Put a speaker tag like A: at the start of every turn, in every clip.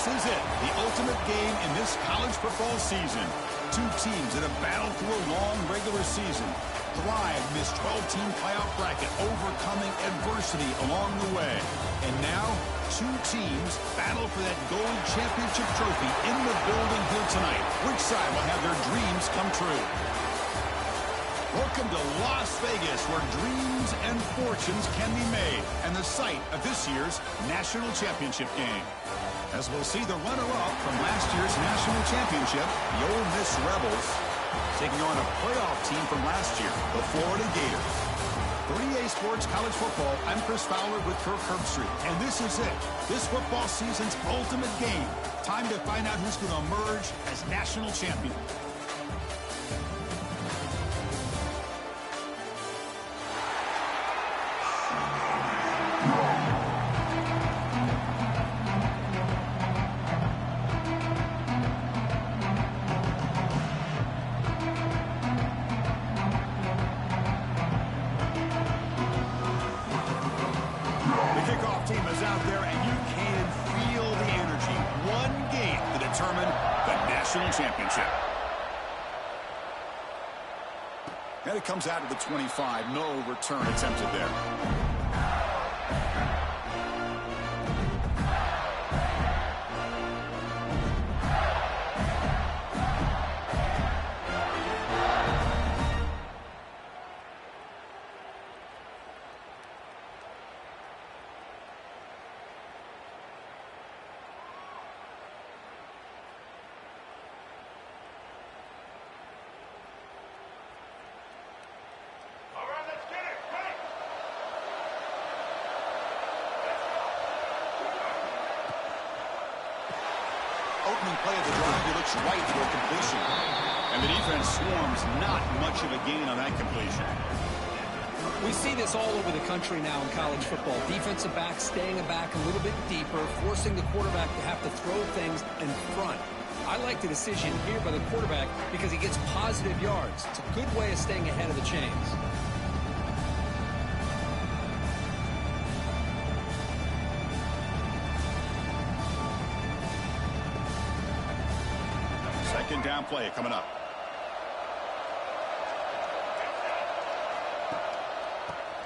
A: This is it, the ultimate game in this college football season. Two teams that have battled through a long regular season, thrived in this 12-team playoff bracket, overcoming adversity along the way. And now, two teams battle for that gold championship trophy in the building here tonight. Which side will have their dreams come true? Welcome to Las Vegas, where dreams and fortunes can be made, and the site of this year's national championship game. As we'll see the runner-up from last year's national championship, the Ole Miss Rebels, taking on a playoff team from last year, the Florida Gators. For EA Sports College Football, I'm Chris Fowler with Kirk Herbstreit, and this is it, this football season's ultimate game. Time to find out who's going to emerge as national champion. Championship. And it comes out of the 25. No return attempted there. Opening play of the drive, he looks right for a completion. And the defense swarms, not much of a gain on that completion.
B: We see this all over the country now in college football. Defensive backs staying back a little bit deeper, forcing the quarterback to have to throw things in front. I like the decision here by the quarterback because he gets positive yards. It's a good way of staying ahead of the chains.
A: Second down play coming up.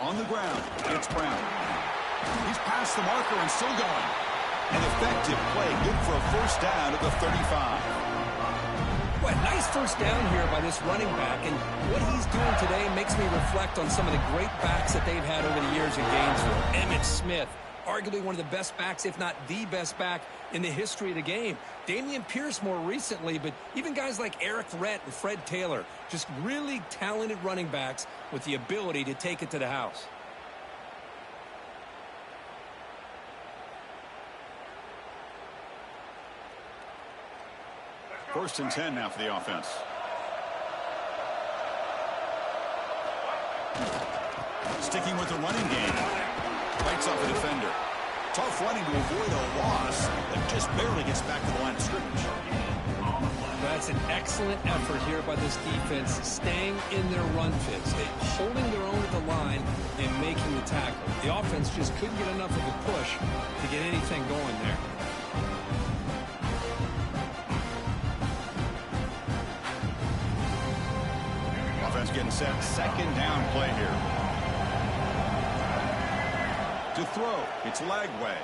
A: On the ground, it's Brown. He's past the marker and still going. An effective play, good for a first down at the 35.
B: What a nice first down here by this running back, and what he's doing today makes me reflect on some of the great backs that they've had over the years in Gainesville. Emmitt Smith, arguably one of the best backs, if not the best back in the history of the game. Damian Pierce more recently, but even guys like Eric Rhett and Fred Taylor, just really talented running backs with the ability to take it to the house.
A: First and 10 now for the offense. Sticking with the running game. Fights off a defender. Tough running to avoid a loss, but just barely gets back to the line of scrimmage.
B: That's an excellent effort here by this defense, staying in their run fits. They're holding their own at the line and making the tackle. The offense just couldn't get enough of a push to get anything going there.
A: Offense getting set. Second down play here. To throw, it's Lagway.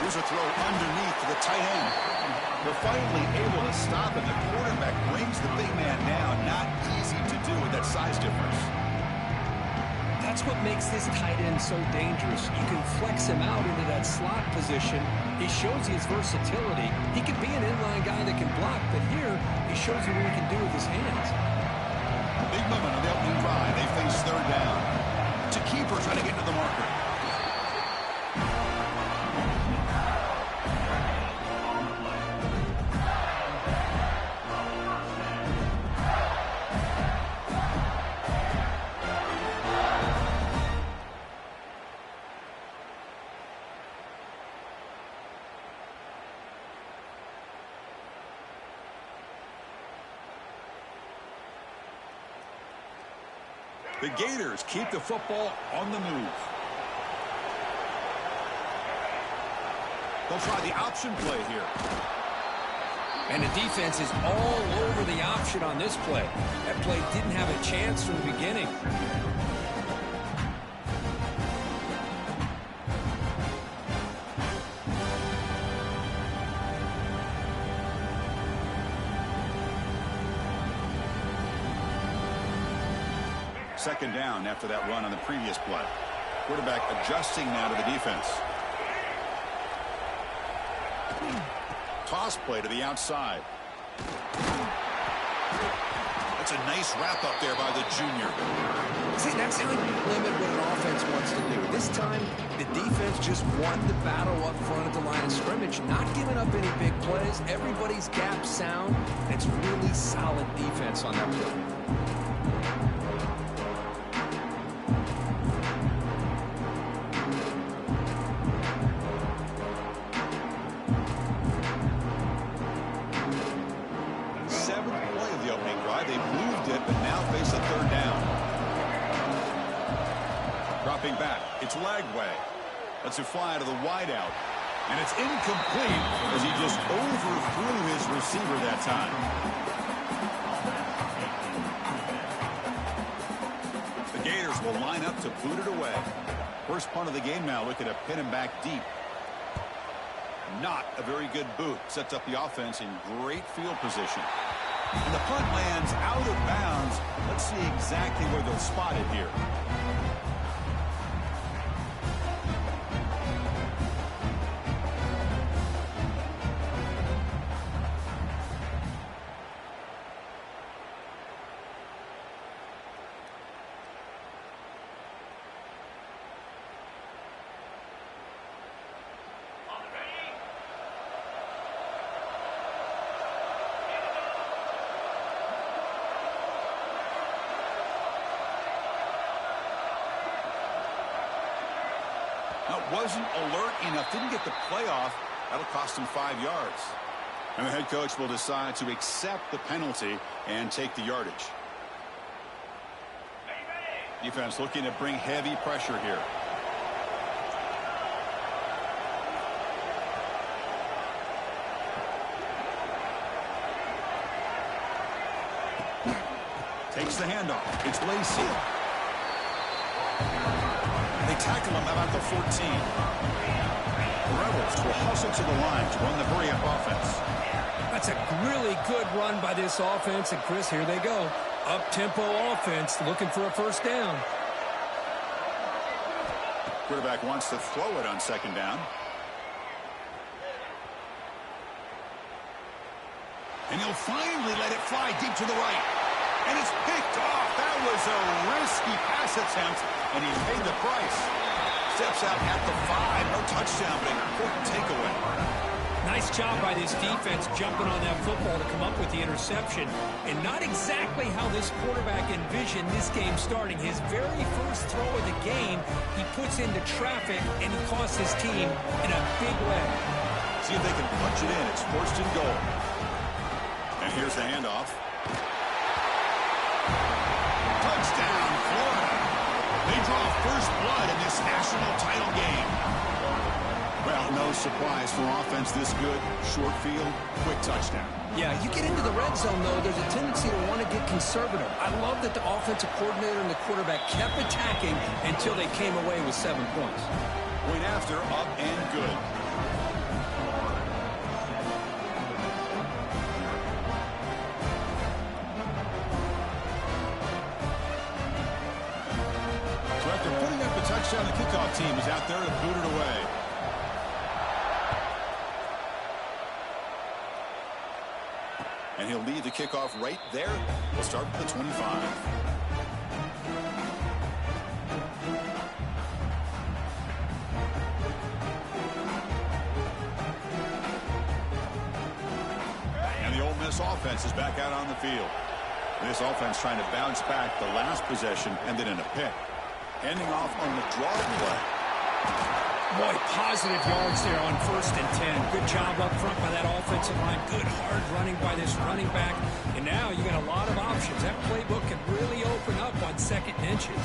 A: Here's a throw underneath to the tight end. They're finally able to stop it. The quarterback brings the big man down. Not easy to do with that size difference.
B: That's what makes this tight end so dangerous. You can flex him out into that slot position. He shows you his versatility. He can be an inline guy that can block, but here he shows you what he can do with his hands.
A: Big moment on the opening drive. They face third down. To keeper trying to get to the marker. The Gators keep the football on the move. They'll try the option play here.
B: And the defense is all over the option on this play. That play didn't have a chance from the beginning.
A: Second down after that run on the previous play. Quarterback adjusting now to the defense. Toss play to the outside. That's a nice wrap up there by the junior.
B: See, that's how you limit what an offense wants to do. This time, the defense just won the battle up front at the line of scrimmage, not giving up any big plays. Everybody's gap sound. It's really solid defense on that play.
A: It's Lagway. Lets it fly to the wideout. And it's incomplete as he just overthrew his receiver that time. The Gators will line up to boot it away. First punt of the game now, looking to pin him back deep. Not a very good boot. Sets up the offense in great field position. And the punt lands out of bounds. Let's see exactly where they'll spot it here. Wasn't alert enough, didn't get the play off. That'll cost him 5 yards. And the head coach will decide to accept the penalty and take the yardage. Defense looking to bring heavy pressure here. Takes the handoff. It's Lacey. They tackle him about the 14. The Rebels will hustle to the line to run the hurry-up offense.
B: That's a really good run by this offense. And, Chris, here they go. Up-tempo offense looking for a first down.
A: Quarterback wants to throw it on second down. And he'll finally let it fly deep to the right. And it's picked off. That was a risky pass attempt, and he paid the price. Steps out at the 5. No touchdown, but an important takeaway.
B: Nice job by this defense jumping on that football to come up with the interception. And not exactly how this quarterback envisioned this game starting. His very first throw of the game, he puts into traffic, and he costs his team in a big way.
A: See if they can punch it in. It's first and goal. And here's the handoff. Touchdown, Florida. They draw first blood in this national title game. Well, no surprise for offense this good. Short field, quick touchdown.
B: Yeah, you get into the red zone, though, there's a tendency to want to get conservative. I love that the offensive coordinator and the quarterback kept attacking until they came away with 7 points.
A: Point after, up and good. So after putting up the touchdown, the kickoff team is out there to boot it away. And he'll lead the kickoff right there. We'll start with the 25. And the Ole Miss offense is back out on the field. This offense trying to bounce back. The last possession ended in a pick. Ending off on the draw play.
B: Boy, positive yards there on 1st and 10. Good job up front by that offensive line. Good hard running by this running back. And now you got a lot of options. That playbook can really open up on 2nd and inches.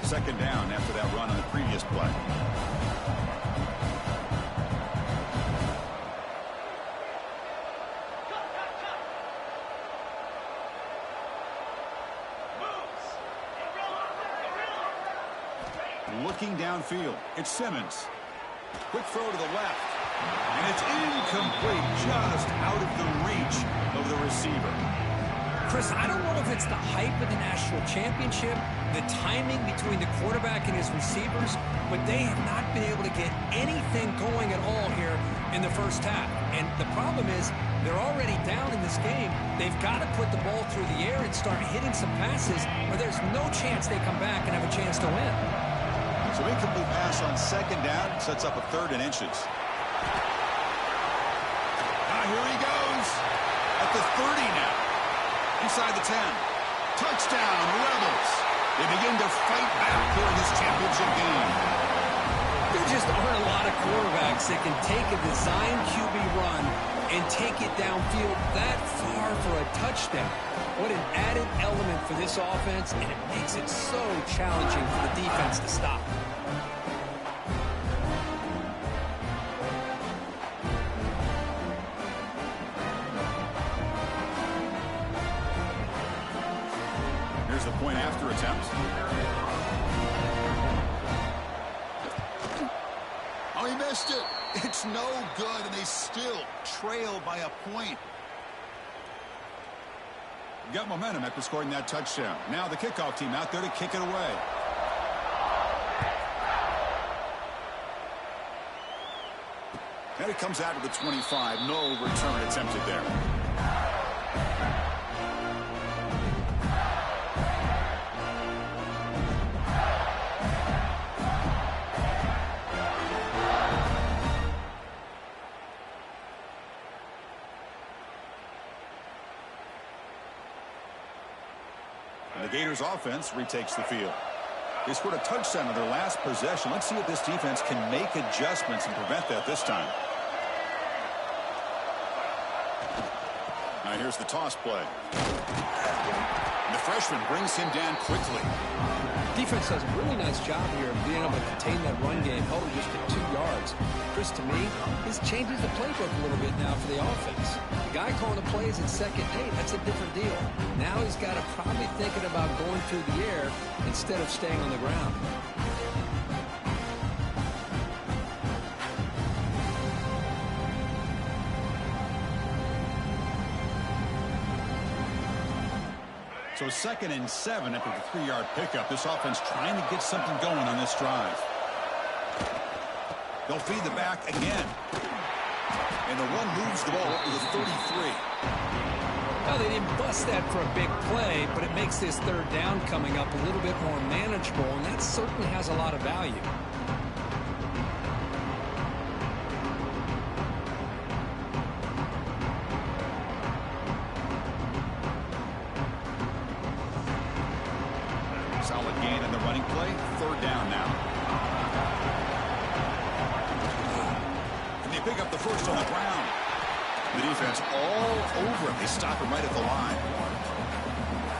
A: Second down after that run on the previous play. Looking downfield, it's Simmons. Quick throw to the left. And it's incomplete, just out of the reach of the receiver.
B: Chris, I don't know if it's the hype of the national championship, the timing between the quarterback and his receivers, but they have not been able to get anything going at all here in the first half. And the problem is they're already down in this game. They've got to put the ball through the air and start hitting some passes, or there's no chance they come back and have a chance to win.
A: So incomplete pass on second down sets up a 3rd and inches. Here he goes at the 30 now. Inside the 10. Touchdown, Rebels. They begin to fight back here in this championship game.
B: There just aren't a lot of quarterbacks that can take a design QB run and take it downfield that far for a touchdown. What an added element for this offense, and it makes it so challenging for the defense to stop.
A: Here's the point after attempt. Oh, he missed it. It's no good, and they still trail by a point. Got momentum after scoring that touchdown. Now the kickoff team out there to kick it away. And it comes out to the 25. No return attempted there. The Gators offense retakes the field. They scored a touchdown on their last possession. Let's see if this defense can make adjustments and prevent that this time. Now here's the toss play. And the freshman brings him down quickly.
B: Defense does a really nice job here of being able to contain that run game, held it just to 2 yards. Chris, to me, this changes the playbook a little bit now for the offense. The guy calling the plays at second and 8, that's a different deal. Now he's got to probably thinking about going through the air instead of staying on the ground.
A: So 2nd and 7 after the 3-yard pickup. This offense trying to get something going on this drive. They'll feed the back again. And the one moves the ball up to the 33.
B: Well, they didn't bust that for a big play, but it makes this 3rd down coming up a little bit more manageable, and that certainly has a lot of value.
A: Solid gain in the running play. 3rd down now. And they pick up the first on the ground. The defense all over him. They stop him right at the line.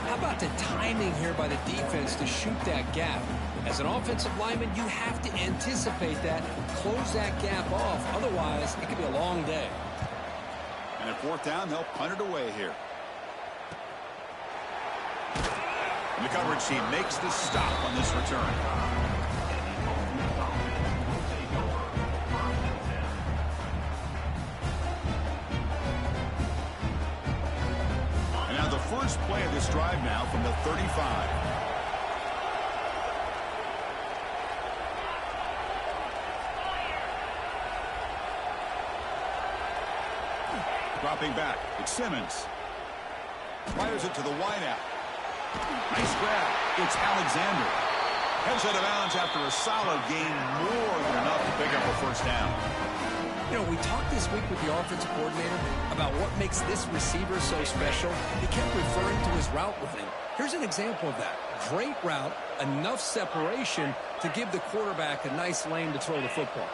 B: How about the timing here by the defense to shoot that gap? As an offensive lineman, you have to anticipate that, close that gap off. Otherwise, it could be a long day.
A: And at 4th down, they'll punt it away here. And the coverage team makes the stop on this return. And now the first play of this drive now from the 35. Dropping back, it's Simmons. Fires it to the wideout. Nice grab. It's Alexander. Heads out of bounds after a solid gain, more than enough to pick up a first down.
B: You know, we talked this week with the offensive coordinator about what makes this receiver so special. He kept referring to his route running. Here's an example of that. Great route, enough separation to give the quarterback a nice lane to throw the football.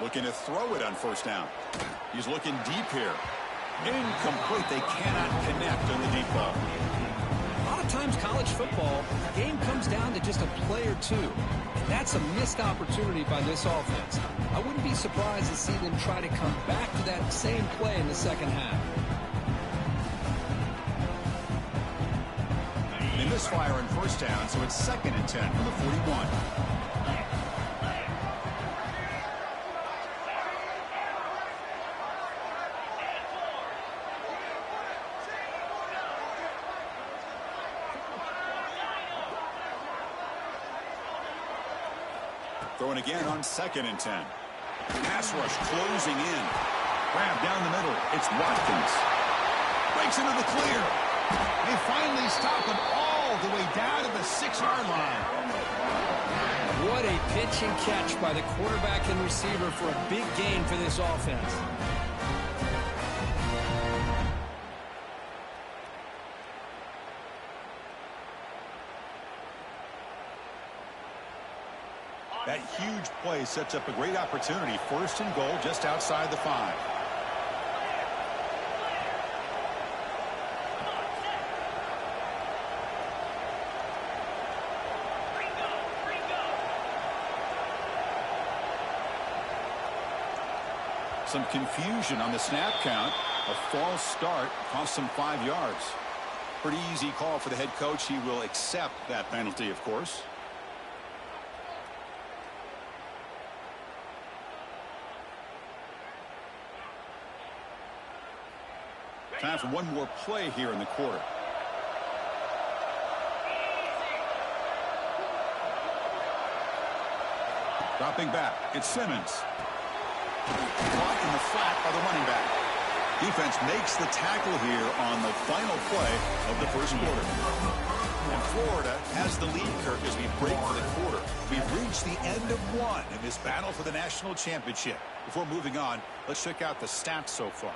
A: Looking to throw it on 1st down. He's looking deep here. Incomplete. They cannot connect on the deep ball.
B: A lot of times college football, the game comes down to just a play or two. And that's a missed opportunity by this offense. I wouldn't be surprised to see them try to come back to that same play in the second half.
A: They misfire on first down, so it's 2nd and 10 from the 41. Throwing again on 2nd and 10. Pass rush closing in. Grab down the middle. It's Watkins. Breaks into the clear. They finally stop him all the way down to the 6-yard line.
B: What a pitch and catch by the quarterback and receiver for a big gain for this offense.
A: That huge play sets up a great opportunity. 1st and goal just outside the 5. Some confusion on the snap count. A false start cost him 5 yards. Pretty easy call for the head coach. He will accept that penalty, of course. Time for one more play here in the quarter. Dropping back, it's Simmons. Caught in the flat by the running back. Defense makes the tackle here on the final play of the first quarter. And Florida has the lead, Kirk, as we break for the quarter. We've reached the end of one in this battle for the national championship. Before moving on, let's check out the stats so far.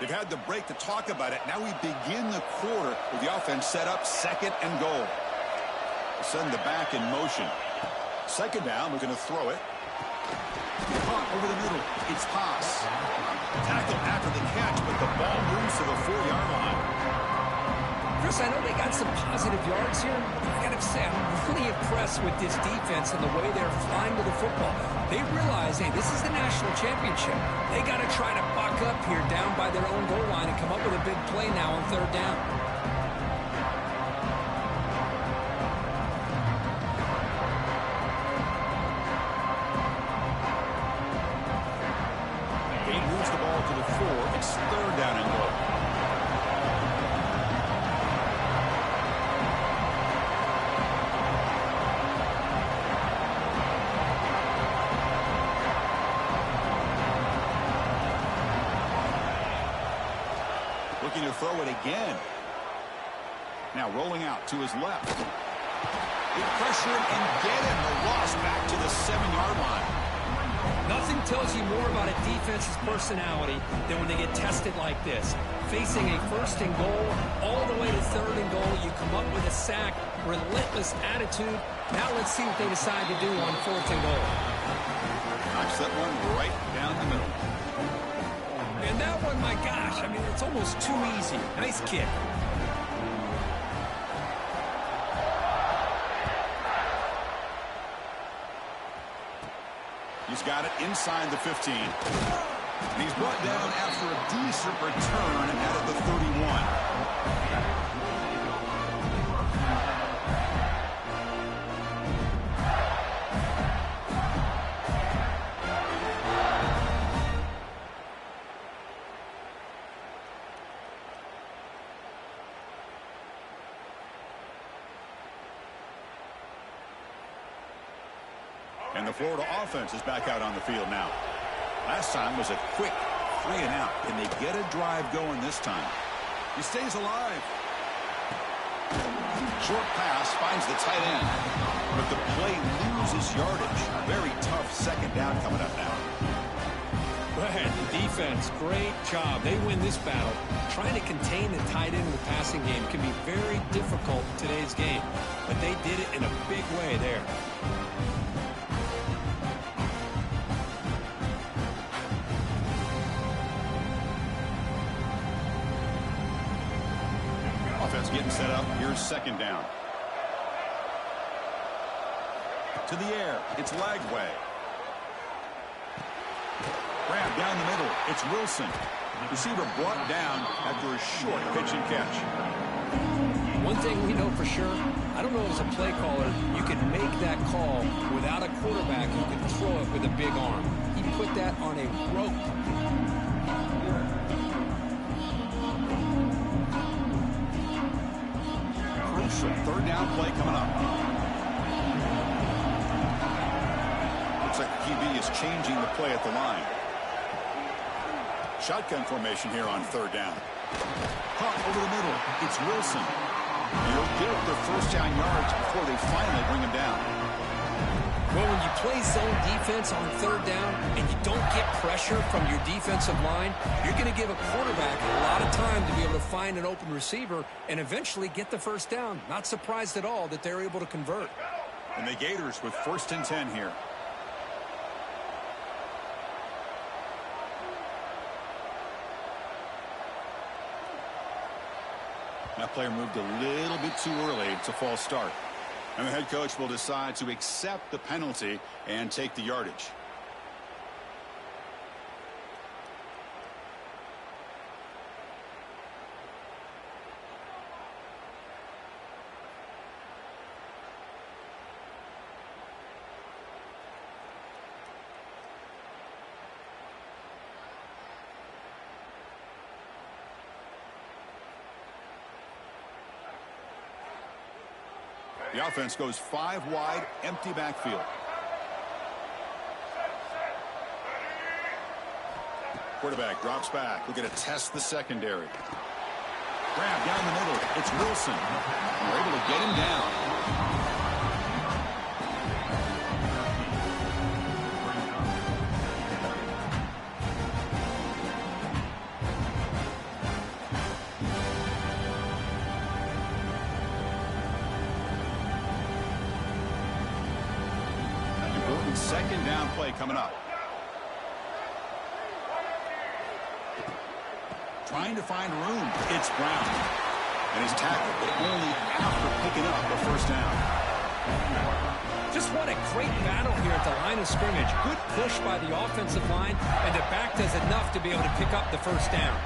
A: They've had the break to talk about it. Now we begin the quarter with the offense set up 2nd and goal. Send the back in motion. 2nd down, we're going to throw it. Caught over the middle. It's Haas. Tackle after the catch, but the ball moves to the 4-yard line.
B: Chris, I know they got some positive yards here. I got to say, I'm really impressed with this defense and the way they're flying to the football. They realize, hey, this is the national championship. They got to try to buck up here down by their own goal line and come up with a big play now on 3rd down.
A: He moves the ball to the 4. It's 3rd down and goal. Looking to throw it again. Now rolling out to his left. Good pressure and get him. The loss back to the 7-yard line.
B: Nothing tells you more about a defense's personality than when they get tested like this. Facing a 1st and goal, all the way to 3rd and goal, you come up with a sack, relentless attitude. Now let's see what they decide to do on 4th and goal.
A: Knocks that one right down the middle.
B: And that one, my gosh, I mean, it's almost too easy. Nice kick.
A: He's got it inside the 15. And he's brought down after a decent return out of the 31. And the Florida offense is back out on the field now. Last time was a quick 3 and out. Can they get a drive going this time? He stays alive. Short pass finds the tight end. But the play loses yardage. Very tough 2nd down coming up now.
B: Right, the defense, great job. They win this battle. Trying to contain the tight end in the passing game can be very difficult in today's game, but they did it in a big way there.
A: Offense getting set up. Here's second down. To the air. It's Lagway. Grab down the middle. It's Wilson. Receiver brought down after a short pitch and catch.
B: One thing we know for sure, I don't know as a play caller, you can make that call without a quarterback who can throw it with a big arm. He put that on a rope.
A: Crucial third down play coming up. Looks like the QB is changing the play at the line. Shotgun formation here on third down. Caught over the middle. It's Wilson. He'll get up their first down yards before they finally bring him down.
B: Well, when you play zone defense on third down and you don't get pressure from your defensive line, you're going to give a quarterback a lot of time to be able to find an open receiver and eventually get the first down. Not surprised at all that they're able to convert.
A: And the Gators with 1st and 10 here. That player moved a little bit too early. It's a false start. And the head coach will decide to accept the penalty and take the yardage. The offense goes 5 wide, empty backfield. Quarterback drops back. We're going to test the secondary. Grab down the middle. It's Wilson. We're able to get him down. Second down play coming up. Trying to find room. It's Brown. And he's tackled, but only after picking up the first down.
B: Just what a great battle here at the line of scrimmage. Good push by the offensive line, and the back does enough to be able to pick up the first down.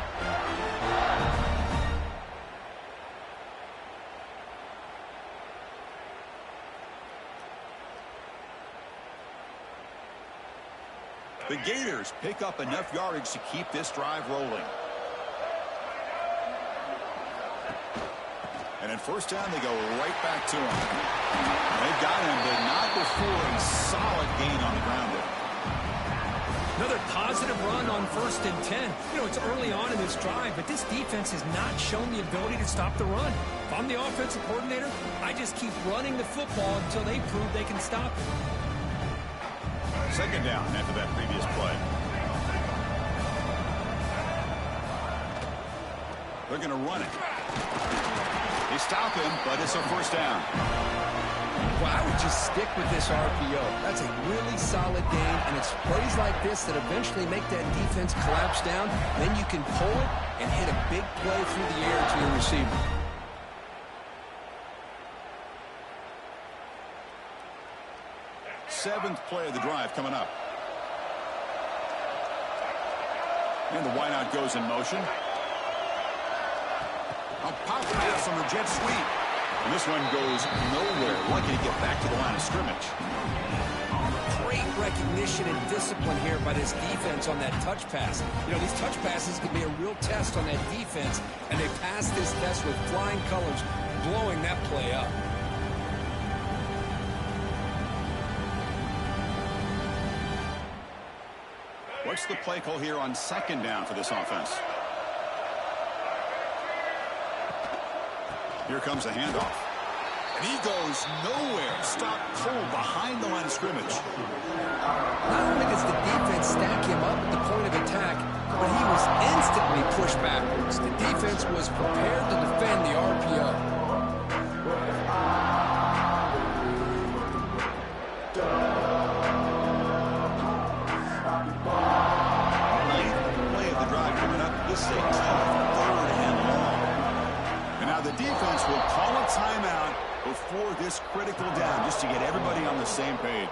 A: The Gators pick up enough yardage to keep this drive rolling. And in first down, they go right back to him. They've got him, but not before a solid gain on the ground there.
B: Another positive run on 1st and 10. You know, it's early on in this drive, but this defense has not shown the ability to stop the run. If I'm the offensive coordinator, I just keep running the football until they prove they can stop it.
A: Second down after that previous play. They're going to run it. They stop him, but it's a first down.
B: Well, I would just stick with this RPO. That's a really solid gain, and it's plays like this that eventually make that defense collapse down. Then you can pull it and hit a big play through the air to your receiver.
A: Seventh play of the drive coming up. And the wideout goes in motion. A pop pass on the jet sweep. And this one goes nowhere. Lucky to get back to the line of scrimmage.
B: Great recognition and discipline here by this defense on that touch pass. You know, these touch passes can be a real test on that defense, and they passed this test with flying colors, blowing that play up.
A: What's the play call here on second down for this offense? Here comes a handoff. And he goes nowhere. Stop cold behind the line of scrimmage.
B: Not only does the defense stack him up at the point of attack, but he was instantly pushed backwards. The defense was prepared to defend the RPO.
A: This is a tough third and long. And now the defense will call a timeout before this critical down just to get everybody on the same page.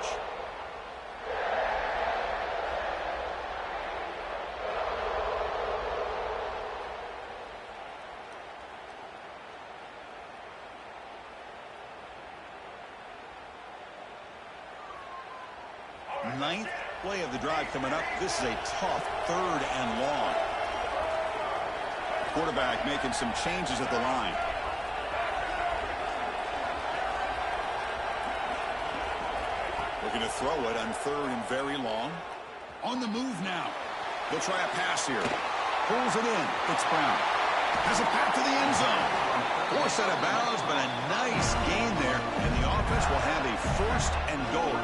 A: Ninth play of the drive coming up. This is a tough third and long. Quarterback making some changes at the line. Looking to throw it on third and very long. On the move now. They'll try a pass here. Pulls it in. It's Brown. Has it back to the end zone. Forced out of bounds, but a nice gain there. And the offense will have a first and goal.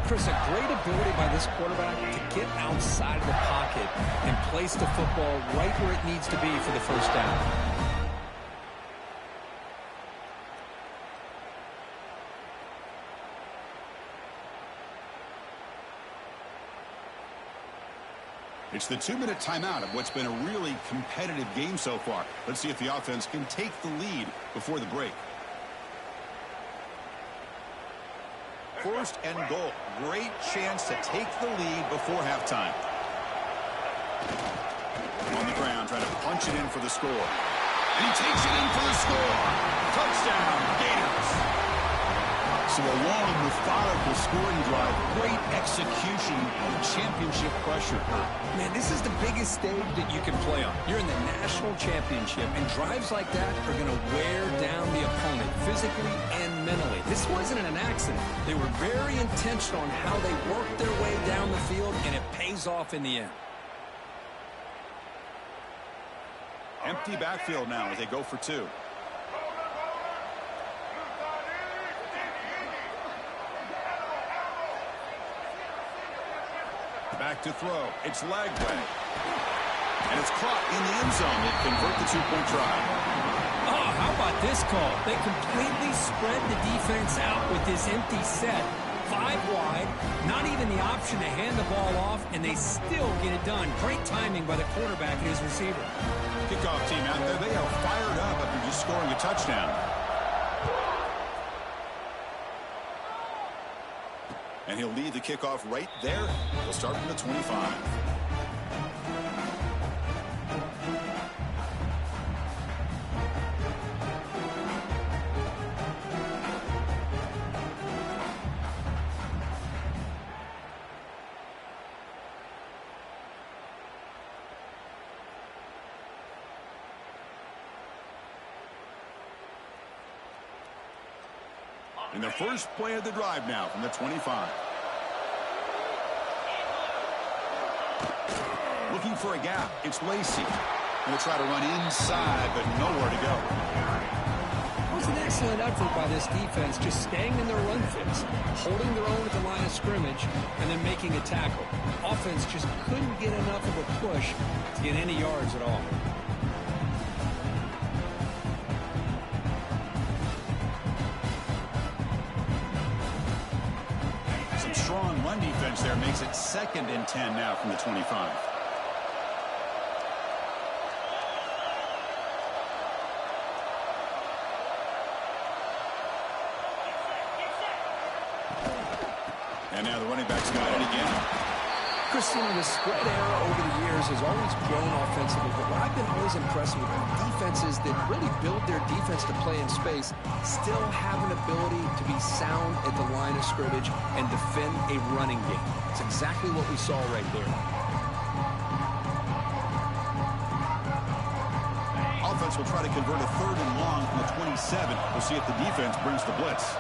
B: Chris, a great ability by this quarterback to get outside of the pocket and place the football right where it needs to be for the first down.
A: It's the 2-minute timeout of what's been a really competitive game so far. Let's see if the offense can take the lead before the break. First and goal. Great chance to take the lead before halftime. On the ground, trying to punch it in for the score. And he takes it in for the score. Touchdown, Gators. So a long, methodical scoring drive. Great execution of championship pressure.
B: Man, this is the biggest stage that you can play on. You're in the national championship, and drives like that are going to wear down the opponent physically and mentally. This wasn't an accident. They were very intentional on how they worked their way down the field, and it pays off in the end.
A: Empty backfield now as they go for two. Back to throw. It's Lagway. And it's caught in the end zone. They convert the two-point try.
B: Oh, how about this call? They completely spread the defense out with this empty set. 5 wide, not even the option to hand the ball off, and they still get it done. Great timing by the quarterback and his receiver.
A: Kickoff team out there. They are fired up after just scoring a touchdown. And he'll lead the kickoff right there. We'll start from the 25. In the first play of the drive now from the 25. Looking for a gap. It's Lacey. We'll try to run inside, but nowhere to go.
B: It was an excellent effort by this defense, just staying in their run fits, holding their own at the line of scrimmage, and then making a tackle. Offense just couldn't get enough of a push to get any yards at all.
A: Strong run defense there makes it 2nd and 10 now from the 25. And now the running back's got it again.
B: Chris, the spread era over the years has always grown offensively, but what I've been always impressed with are defenses that really build their defense to play in space, still have an ability to be sound at the line of scrimmage and defend a running game. It's exactly what we saw right there.
A: Offense will try to convert a 3rd and long from the 27. We'll see if the defense brings the blitz.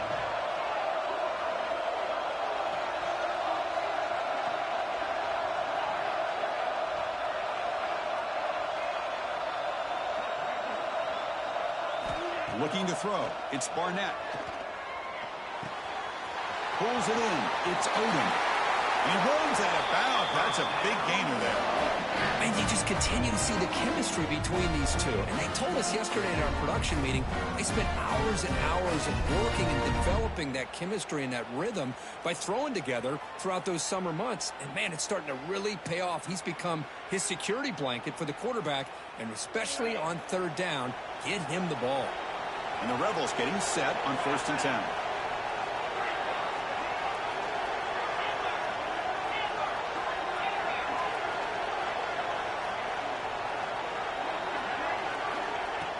A: Looking to throw. It's Barnett. Pulls it in. It's Odom. He runs out of bounds. That's a big gainer there.
B: And you just continue to see the chemistry between these two. And they told us yesterday in our production meeting, they spent hours and hours of working and developing that chemistry and that rhythm by throwing together throughout those summer months. And, man, it's starting to really pay off. He's become his security blanket for the quarterback, and especially on third down, get him the ball.
A: And the Rebels getting set on 1st and 10.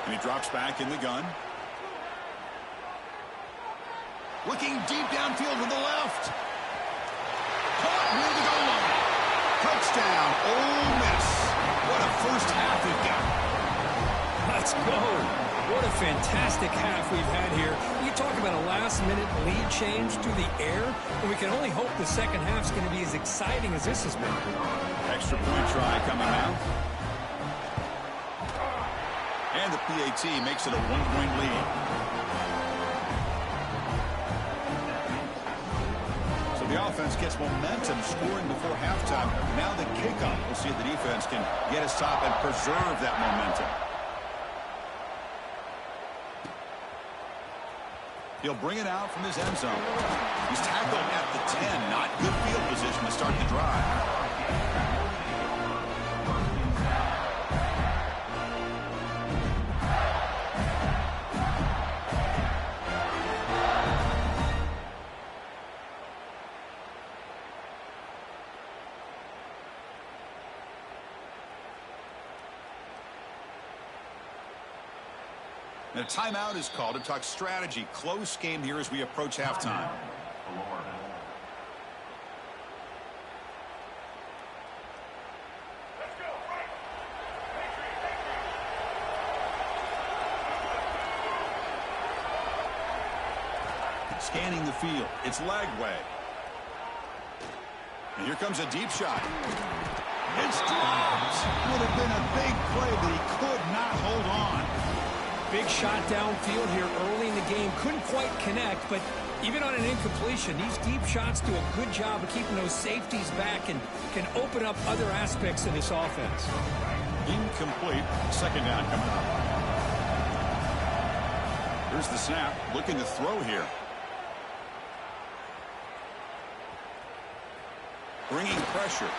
A: And he drops back in the gun. Looking deep downfield to the left. Caught near the goal line. Touchdown, Ole Miss. What a first half we've got.
B: Let's go. What a fantastic half we've had here. You talk about a last-minute lead change through the air, and we can only hope the second half's going to be as exciting as this has been.
A: Extra point try coming out. And the PAT makes it a 1-point lead. So the offense gets momentum scoring before halftime. Now the kickoff. We'll see if the defense can get a stop and preserve that momentum. He'll bring it out from his end zone. He's tackled at the 10. Not good field position to start the drive. And a timeout is called to talk strategy. Close game here as we approach halftime. Scanning the field. It's Lagway. And here comes a deep shot. It's dropped. Would have been a big play, but he could not hold on.
B: Big shot downfield here early in the game. Couldn't quite connect, but even on an incompletion, these deep shots do a good job of keeping those safeties back and can open up other aspects of this offense.
A: Incomplete. Second down coming up. Here's the snap. Looking to throw here. Bringing pressure.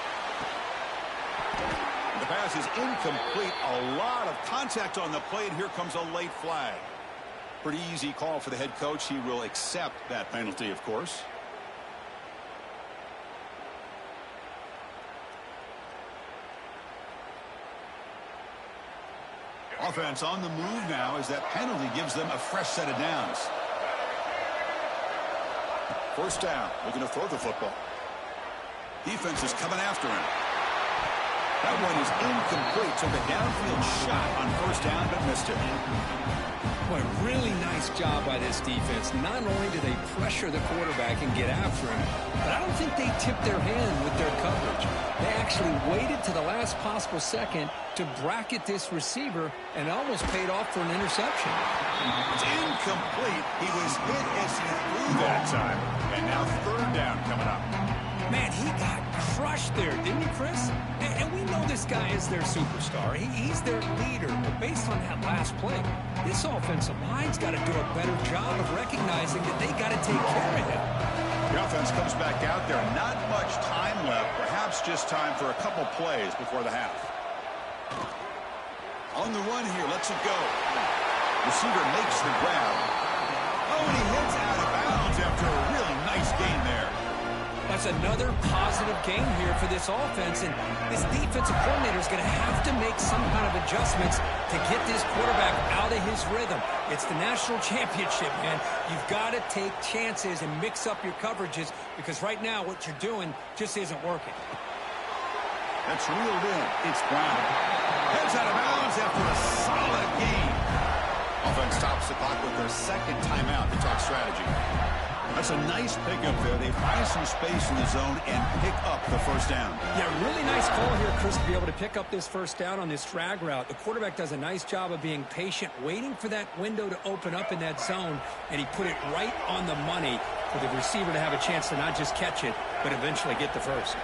A: The pass is incomplete. A lot of contact on the play, and here comes a late flag. Pretty easy call for the head coach. He will accept that penalty, of course. Offense on the move now as that penalty gives them a fresh set of downs. First down, looking to throw the football. Defense is coming after him. That one is incomplete. Took a downfield shot on first down, but missed it.
B: Boy, really nice job by this defense. Not only do they pressure the quarterback and get after him, but I don't think they tipped their hand with their coverage. They actually waited to the last possible second to bracket this receiver, and almost paid off for an interception.
A: It's incomplete. He was hit as he threw that time. And now third down coming up.
B: Man, he got crushed there, didn't he, Chris? And we know this guy is their superstar. He's their leader. But based on that last play, this offensive line's got to do a better job of recognizing that they got to take care of him.
A: The offense comes back out there. Not much time left. Perhaps just time for a couple plays before the half. On the run here, lets it go. Receiver makes the grab. Oh, and he hits out of bounds after a really nice gain there.
B: That's another positive game here for this offense, and this defensive coordinator is going to have to make some kind of adjustments to get this quarterback out of his rhythm. It's the national championship, man. You've got to take chances and mix up your coverages, because right now what you're doing just isn't working.
A: That's reeled in. It's Brown. Heads out of bounds after a solid game. Offense stops the clock with their second timeout to talk strategy. That's a nice pickup there. They find some space in the zone and pick up the first down.
B: Yeah, really nice call here, Chris, to be able to pick up this first down on this drag route. The quarterback does a nice job of being patient, waiting for that window to open up in that zone, and he put it right on the money for the receiver to have a chance to not just catch it, but eventually get the first.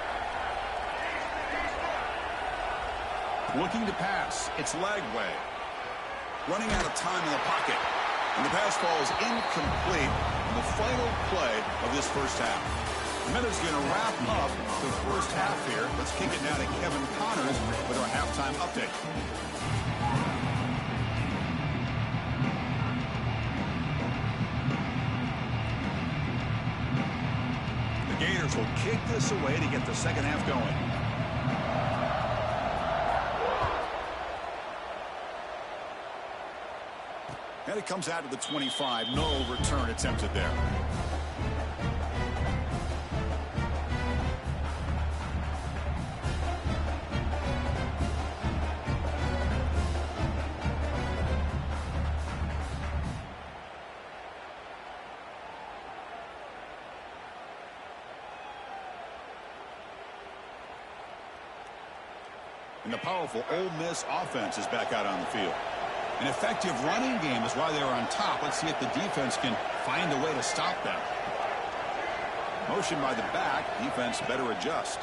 A: Looking to pass. It's Lagway. Running out of time in the pocket. And the pass falls incomplete in the final play of this first half. The minute's going to wrap up the first half here. Let's kick it now to Kevin Connors with our halftime update. The Gators will kick this away to get the second half going. And it comes out to the 25. No return attempted there. And the powerful Ole Miss offense is back out on the field. An effective running game is why they are on top. Let's see if the defense can find a way to stop them. Motion by the back. Defense better adjust.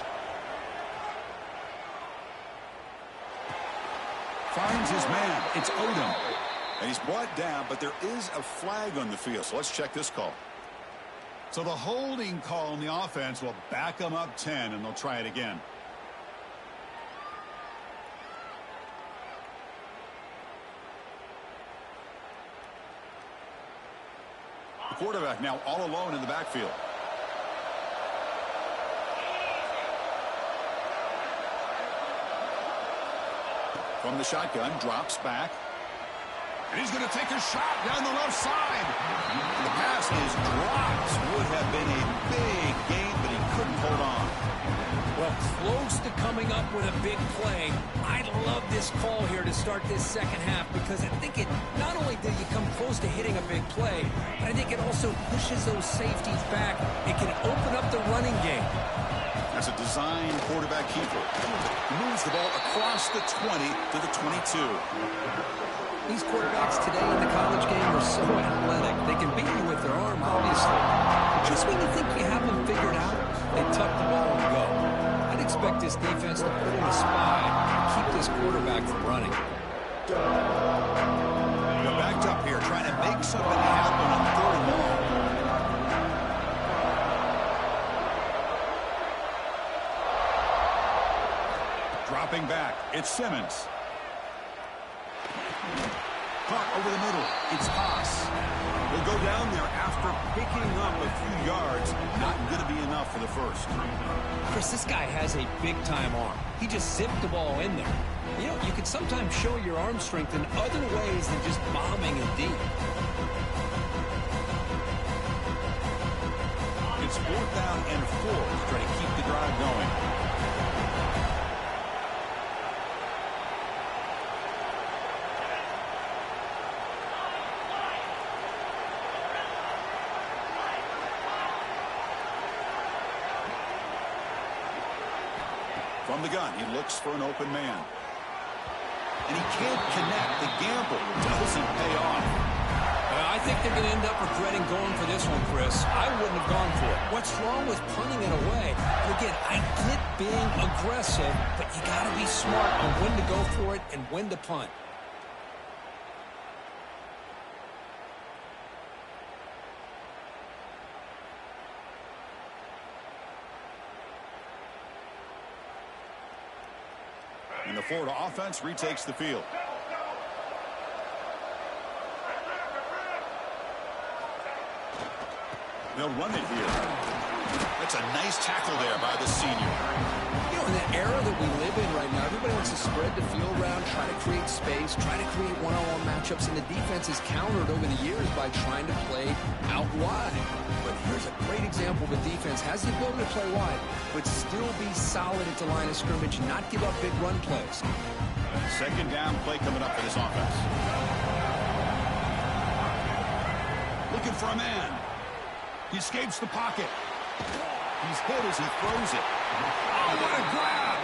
A: Finds his man. It's Odom. And he's brought down, but there is a flag on the field. So let's check this call. So the holding call on the offense will back them up 10, and they'll try it again. Quarterback now all alone in the backfield. From the shotgun, drops back. And he's going to take a shot down the left side. The pass is dropped. Would have been a big gain, but he couldn't hold on.
B: Well, close to coming up with a big play. I love this call here to start this second half because I think it not only did you come close to hitting a big play, but I think it also pushes those safeties back. It can open up the running game.
A: That's a design quarterback keeper. Moves the ball across the 20 to the 22.
B: These quarterbacks today in the college game are so athletic. They can beat you with their arm, obviously. Just when you think you have them figured out, they tuck the ball and go. I'd expect this defense to put in a spy and keep this quarterback from running.
A: They're backed up here, trying to make something happen on 3rd and long. Dropping back, it's Simmons. Caught over the middle, it's Haas. Will go down there after picking up a few yards. Not going to be enough for the first.
B: Chris, this guy has a big-time arm. He just zipped the ball in there. You know, you can sometimes show your arm strength in other ways than just bombing it deep.
A: It's 4th down and 4 to try to keep the drive going. From the gun, he looks for an open man. And he can't connect. The gamble doesn't pay off.
B: I think they're going to end up regretting going for this one, Chris. I wouldn't have gone for it. What's wrong with punting it away? And again, I get being aggressive, but you got to be smart on when to go for it and when to punt.
A: And the Florida offense retakes the field. They'll run it here. That's a nice tackle there by the senior.
B: You know, in the era that we live in right now, everybody wants to spread the field around, try to create space, try to create one-on-one matchups, and the defense is countered over the years by trying to play out wide. But here's a great example of a defense has the ability to play wide, but still be solid at the line of scrimmage, not give up big run plays.
A: Second down play coming up for this offense. Looking for a man. He escapes the pocket. He's hit as he throws it.
B: Oh, what a grab!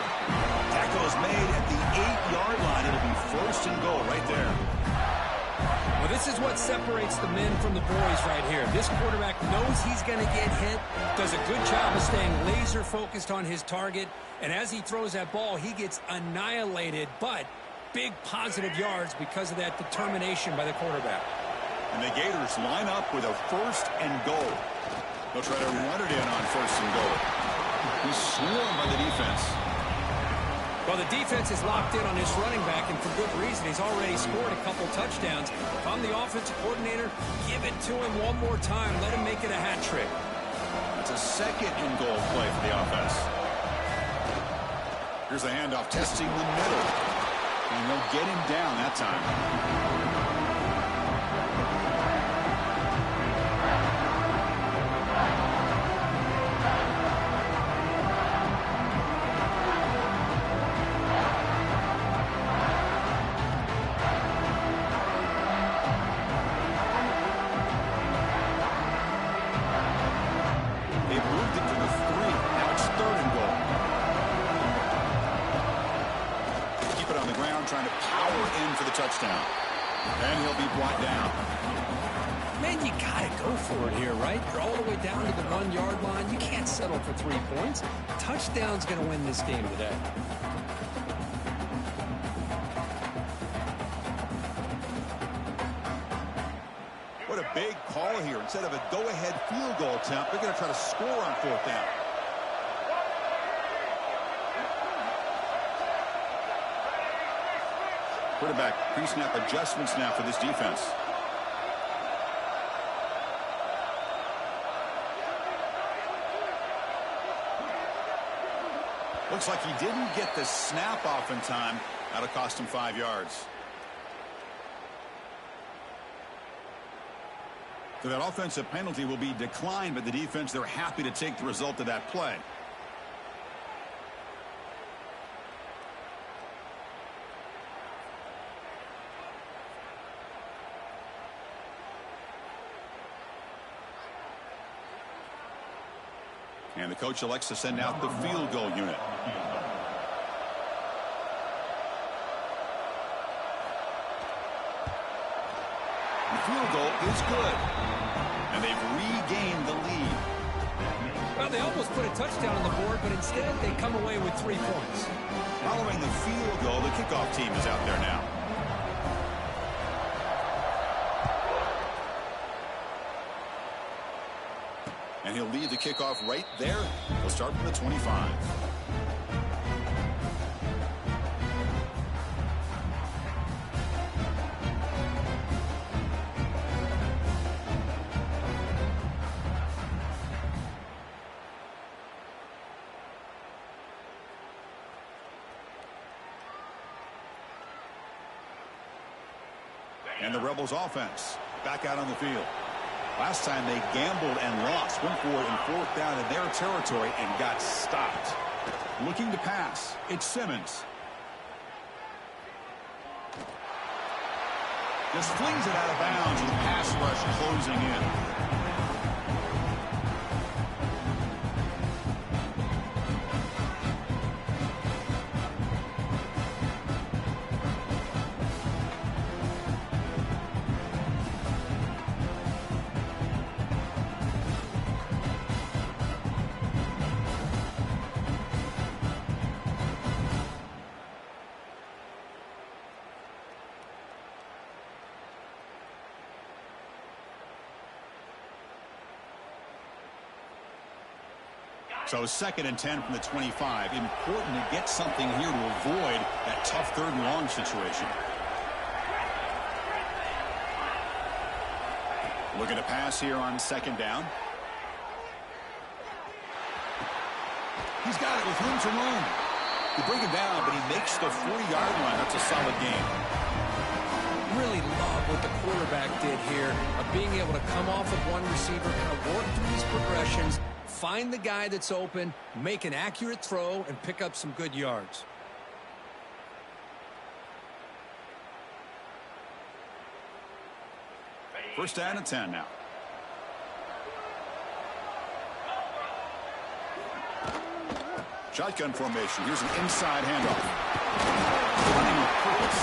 A: Tackle is made at the 8-yard line. It'll be first and goal right there.
B: Well, this is what separates the men from the boys right here. This quarterback knows he's going to get hit, does a good job of staying laser focused on his target, and as he throws that ball, he gets annihilated, but big positive yards because of that determination by the quarterback.
A: And the Gators line up with a first and goal. They'll try to run it in on first and goal. He's swarmed by the defense.
B: Well, the defense is locked in on this running back, and for good reason. He's already scored a couple touchdowns. If I'm the offensive coordinator, give it to him one more time. Let him make it a hat trick.
A: It's a second and goal play for the offense. Here's the handoff, testing the middle. And they'll get him down that time. Trying to power in for the touchdown. And he'll be brought down.
B: Man, you got to go for it here, right? You're all the way down to the 1-yard line. You can't settle for 3 points. Touchdown's going to win this game today.
A: What a big call here. Instead of a go-ahead field goal attempt, they're going to try to score on 4th down. Quarterback pre-snap adjustments now for this defense. Looks like he didn't get the snap off in time. That'll cost him 5 yards. So that offensive penalty will be declined by the defense. They're happy to take the result of that play. And the coach elects to send out the field goal unit. The field goal is good. And they've regained the lead.
B: Well, they almost put a touchdown on the board, but instead they come away with 3 points.
A: Following the field goal, the kickoff team is out there now. And he'll lead the kickoff right there. He'll start from the 25. And the Rebels offense back out on the field. Last time they gambled and lost. Went for it in 4th down in their territory and got stopped. Looking to pass. It's Simmons. Just flings it out of bounds with the pass rush closing in. So 2nd and 10 from the 25. Important to get something here to avoid that tough 3rd and long situation. Looking to pass here on 2nd down. He's got it with room to run. They bring him down, but he makes the 40-yard line. That's a solid gain.
B: Really love what the quarterback did here of being able to come off of one receiver, kind of work through these progressions, find the guy that's open, make an accurate throw, and pick up some good yards.
A: First down and 10 now. Shotgun formation. Here's an inside handoff. Running with purpose.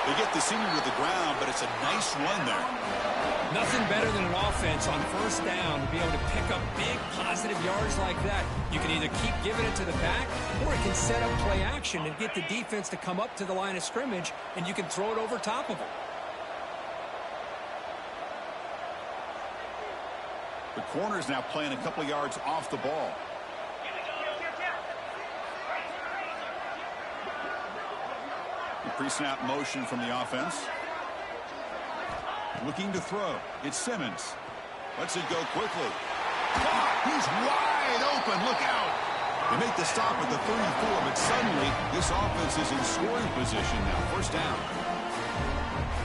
A: They get the senior to the ground, but it's a nice run there.
B: Nothing better than an offense on first down to be able to pick up big positive yards like that. You can either keep giving it to the back, or it can set up play action and get the defense to come up to the line of scrimmage, and you can throw it over top of them.
A: The corner's now playing a couple yards off the ball. The pre-snap motion from the offense. Looking to throw. It's Simmons. Lets it go quickly. He's wide open. Look out. They make the stop at the 34, but suddenly this offense is in scoring position now. First down.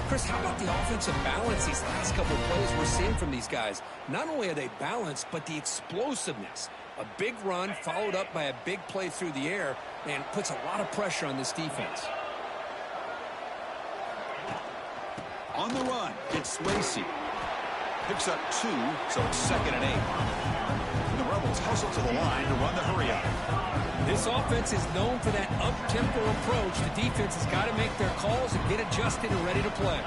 B: Chris, how about the offensive balance these last couple of plays we're seeing from these guys? Not only are they balanced, but the explosiveness. A big run followed up by a big play through the air and puts a lot of pressure on this defense.
A: On the run, it's Lacey. Picks up 2, so it's 2nd and 8. And the Rebels hustle to the line to run the hurry up.
B: This offense is known for that up-tempo approach. The defense has got to make their calls and get adjusted and ready to play.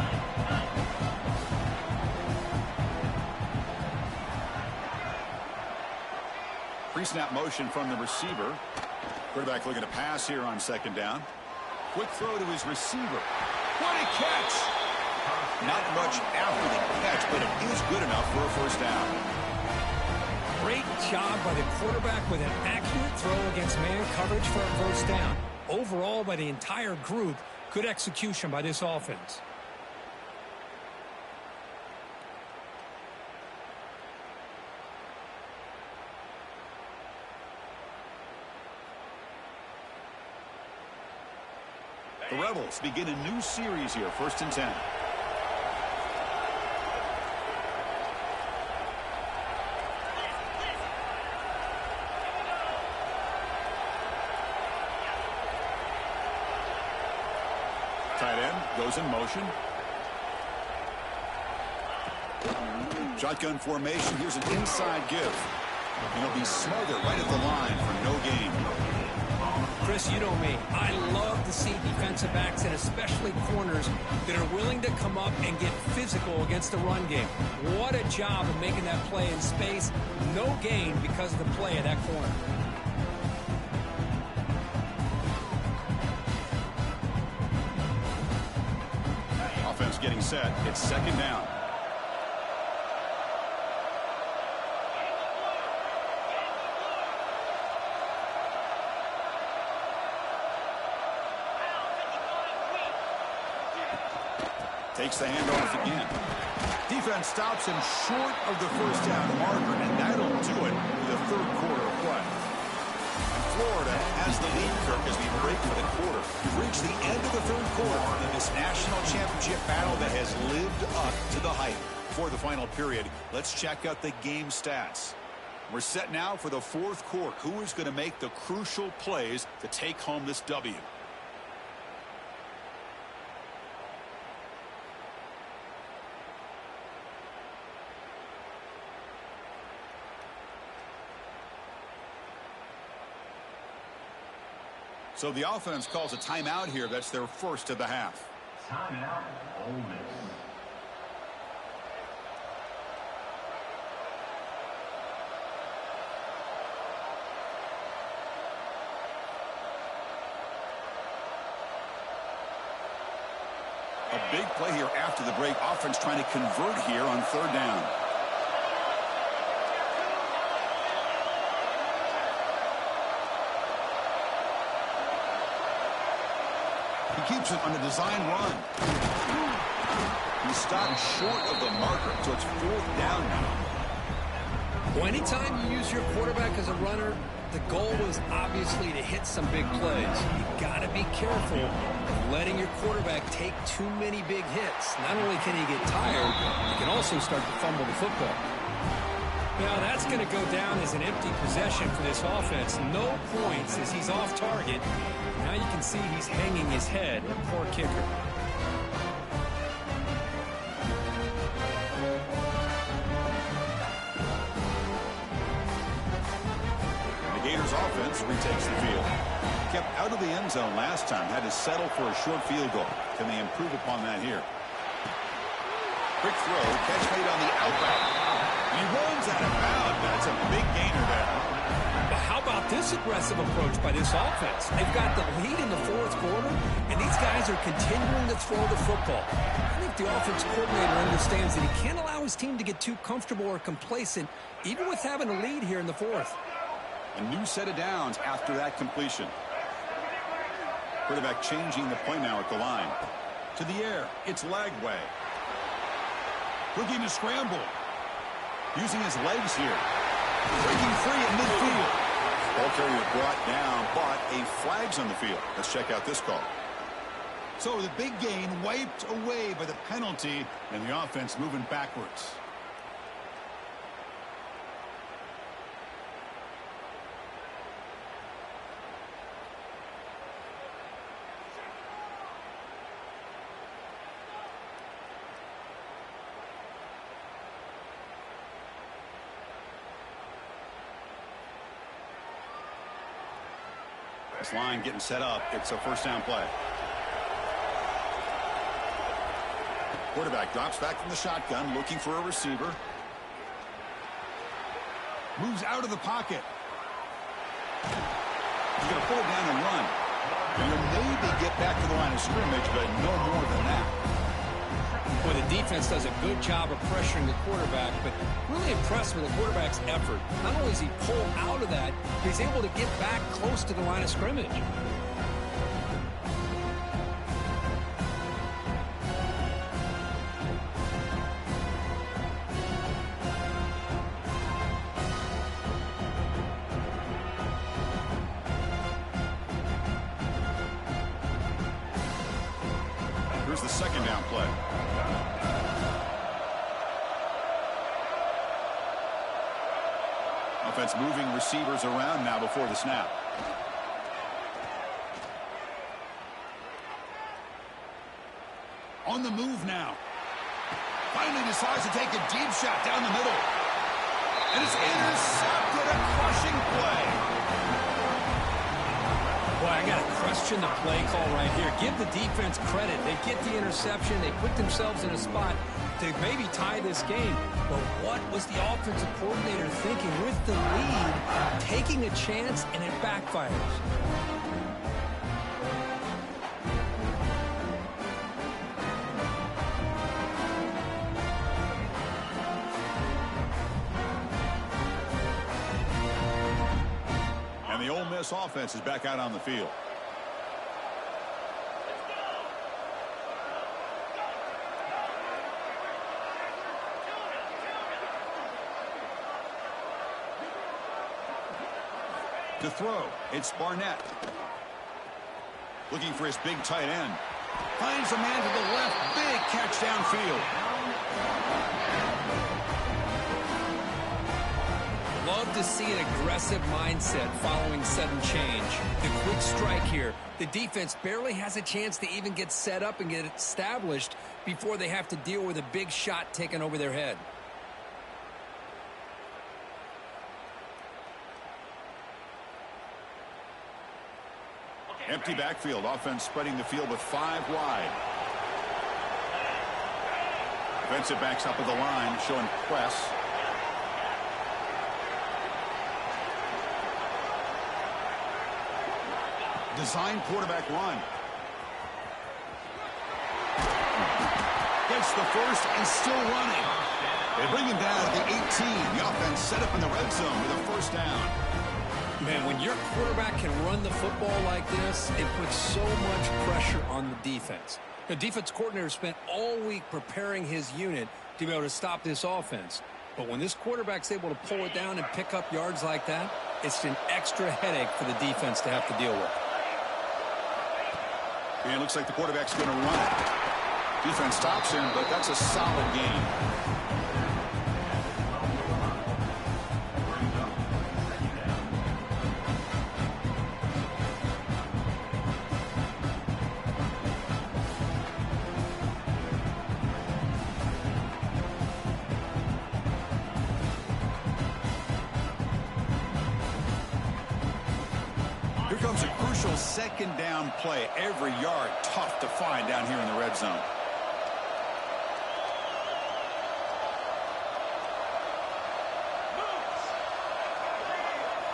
A: Pre-snap motion from the receiver. Quarterback looking to pass here on 2nd down. Quick throw to his receiver. What a catch! Not much after the catch, but it is good enough for a first down.
B: Great job by the quarterback with an accurate throw against man coverage for a first down. Overall, by the entire group, good execution by this offense.
A: The Rebels begin a new series here, 1st and 10. Tight end goes in motion. Shotgun formation. Here's an inside give. And he'll be smothered right at the line for no gain.
B: Chris, you know me. I love to see defensive backs and especially corners that are willing to come up and get physical against the run game. What a job of making that play in space. No gain because of the play of that corner.
A: Offense getting set. It's 2nd down. Takes the handoff again. Defense stops him short of the first down marker, and that'll do it for the 3rd quarter of play. And Florida has the lead, Kirk, as we break for the quarter. We've reached the end of the 3rd quarter in this national championship battle that has lived up to the hype. Before the final period, let's check out the game stats. We're set now for the 4th quarter. Who is going to make the crucial plays to take home this W? So the offense calls a timeout here. That's their first of the half.
C: Timeout, Ole Miss.
A: A big play here after the break. Offense trying to convert here on 3rd down. He keeps it on the design run. He stopped short of the marker, so it's 4th down now.
B: Well, anytime you use your quarterback as a runner, the goal is obviously to hit some big plays. You got to be careful of letting your quarterback take too many big hits. Not only can he get tired, he can also start to fumble the football. Now, that's going to go down as an empty possession for this offense. No points as he's off target. Now you can see he's hanging his head. Poor kicker.
A: The Gators Rams offense retakes the field. Kept out of the end zone last time. Had to settle for a short field goal. Can they improve upon that here? Quick throw. Catch made on the out route. He runs out of bounds. That's a big gainer there.
B: But how about this aggressive approach by this offense? They've got the lead in the fourth quarter, and these guys are continuing to throw the football. I think the offense coordinator understands that he can't allow his team to get too comfortable or complacent, even with having a lead here in the fourth.
A: A new set of downs after that completion. Quarterback changing the play now at the line. To the air. It's Lagway. Looking to scramble. Using his legs here. Breaking free at midfield. Ball carrier brought down, but a flag's on the field. Let's check out this call. So the big gain wiped away by the penalty, and the offense moving backwards. This line getting set up. It's a first down play. Quarterback drops back from the shotgun, looking for a receiver. Moves out of the pocket. He's going to pull it down and run. And he'll maybe get back to the line of scrimmage, but no more than that.
B: Boy, the defense does a good job of pressuring the quarterback, but really impressed with the quarterback's effort. Not only does he pull out of that, but he's able to get back close to the line of scrimmage.
A: Here's the second down play. Offense moving receivers around now before the snap. On the move now. Finally decides to take a deep shot down the middle. And it's intercepted. A crushing play.
B: Boy, I got to question the play call right here. Give the defense credit. They get the interception. They put themselves in a spot to maybe tie this game. But what was the offensive coordinator thinking with the lead, taking a chance, and it backfires?
A: And the Ole Miss offense is back out on the field. To throw, it's Barnett. Looking for his big tight end. Finds a man to the left. Big catch downfield.
B: Love to see an aggressive mindset following sudden change. The quick strike here. The defense barely has a chance to even get set up and get established before they have to deal with a big shot taken over their head.
A: Empty backfield. Offense spreading the field with 5 wide. Defensive backs up at the line, showing press. Design quarterback run. Gets the first and still running. They bring him down at the 18. The offense set up in the red zone with a first down.
B: Man, when your quarterback can run the football like this, it puts so much pressure on the defense. The defense coordinator spent all week preparing his unit to be able to stop this offense. But when this quarterback's able to pull it down and pick up yards like that, it's an extra headache for the defense to have to deal with.
A: And it looks like the quarterback's going to run it. Defense stops him, but that's a solid gain. comes a crucial second down play. Every yard tough to find down here in the red zone.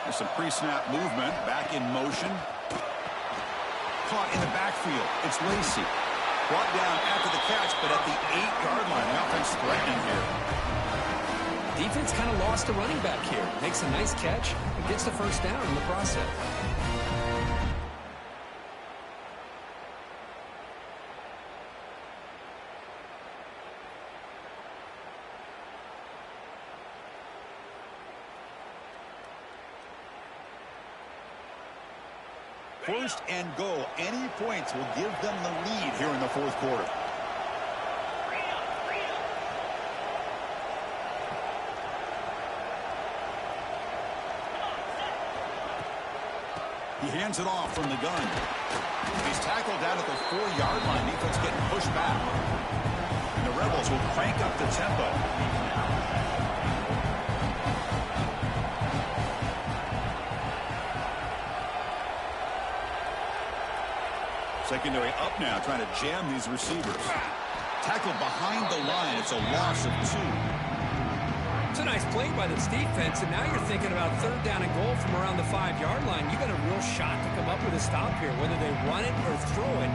A: There's some pre-snap movement. Back in motion. Caught in the backfield. It's Lacy. Brought down after the catch, but at the 8-yard line. The offense threatening here.
B: Defense kind of lost a running back here. Makes a nice catch and gets the first down in the process.
A: First and goal. Any points will give them the lead here in the fourth quarter. He hands it off from the gun. He's tackled down at the 4-yard line. Defense getting pushed back. And the Rebels will crank up the tempo. Secondary up now, trying to jam these receivers. Tackled behind the line. It's a loss of 2.
B: It's a nice play by this defense, and now you're thinking about third down and goal from around the 5-yard line. You got a real shot to come up with a stop here, whether they run it or throw it.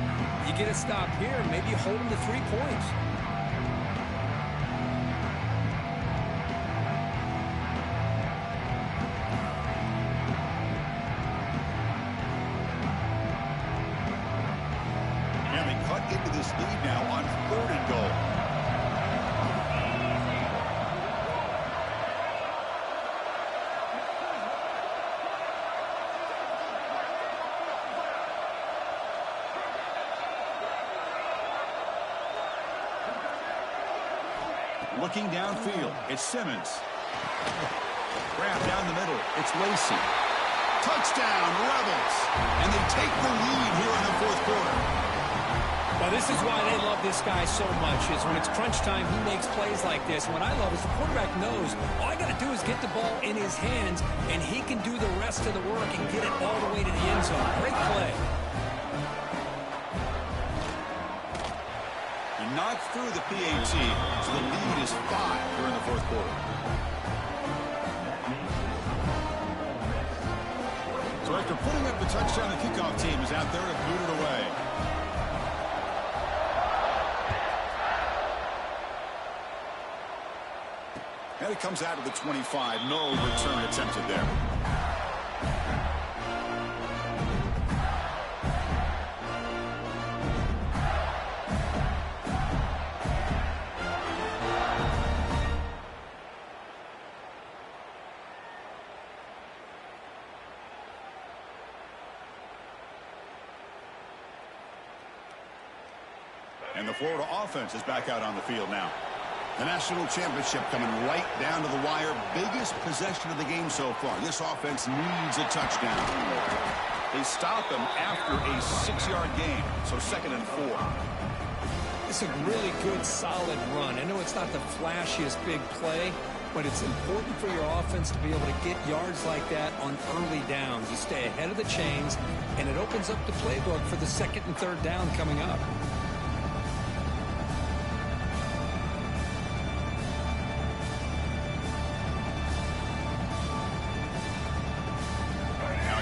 B: You get a stop here, maybe you hold them to 3 points.
A: And they cut into this lead now on 3rd and goal. Looking downfield, it's Simmons. Grab down the middle, it's Lacy. Touchdown, Rebels! And they take the lead here in the fourth quarter.
B: Well, this is why they love this guy so much, is when it's crunch time, he makes plays like this. And what I love is the quarterback knows all I got to do is get the ball in his hands, and he can do the rest of the work and get it all the way to the end zone. Great play.
A: Knocked through the PAT, so the lead is 5 here in the fourth quarter. So after putting up the touchdown, the kickoff team is out there to boot it away. And it comes out of the 25. No return attempted there. And the Florida offense is back out on the field now. The national championship coming right down to the wire. Biggest possession of the game so far. This offense needs a touchdown. They stop them after a 6-yard gain. So 2nd and 4.
B: It's a really good, solid run. I know it's not the flashiest big play, but it's important for your offense to be able to get yards like that on early downs. You stay ahead of the chains, and it opens up the playbook for the 2nd and 3rd down coming up.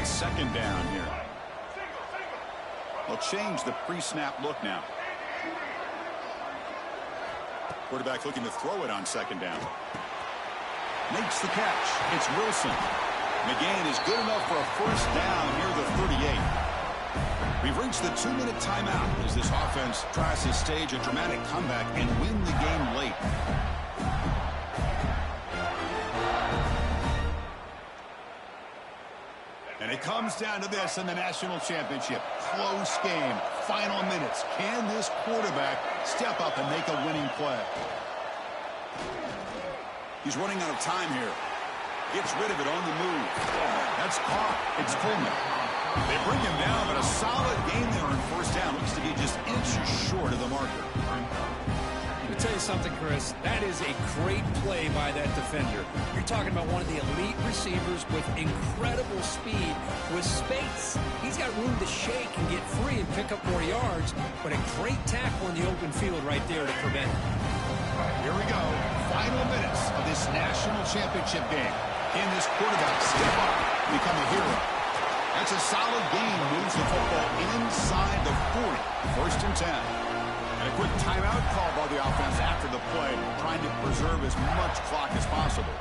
A: Second down here. They'll change the pre-snap look now. Quarterback looking to throw it on 2nd down. Makes the catch. It's Wilson. McGann is good enough for a first down near the 38. We've reached the 2-minute timeout as this offense tries to stage a dramatic comeback and win the game late. And it comes down to this in the national championship. Close game. Final minutes. Can this quarterback step up and make a winning play? He's running out of time here. Gets rid of it on the move. That's caught. It's Coleman. They bring him down, but a solid game there in first down. Looks to be just inches short of the marker.
B: Let me tell you something, Chris. That is a great play by that defender. You're talking about one of the elite receivers with incredible speed, with space. He's got room to shake and get free and pick up more yards, but a great tackle in the open field right there to prevent it.
A: Here we go. Final minutes of this national championship game. Can this quarterback step up and become a hero? That's a solid gain. Moves the football inside the 40. First and 10. And a quick timeout call by the offense after the play, trying to preserve as much clock as possible.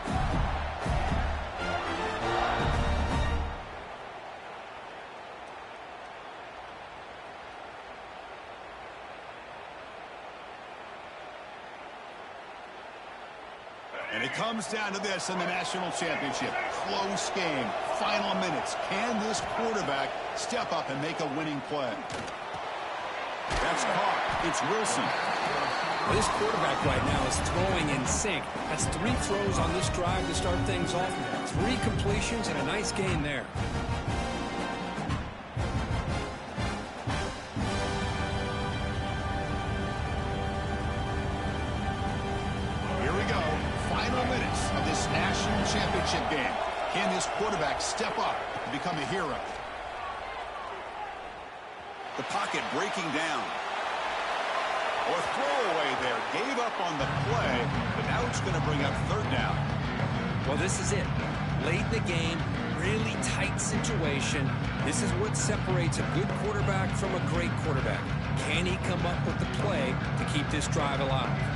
A: And it comes down to this in the national championship. Close game. Final minutes. Can this quarterback step up and make a winning play? That's caught. It's Wilson.
B: Well, this quarterback right now is throwing in sync. That's 3 throws on this drive to start things off. 3 completions and a nice gain there.
A: Here we go. Final minutes of this national championship game. Can this quarterback step up and become a hero? The pocket breaking down. Or throwaway there. Gave up on the play, but now it's going to bring up third down.
B: Well, this is it. Late in the game, really tight situation. This is what separates a good quarterback from a great quarterback. Can he come up with the play to keep this drive alive?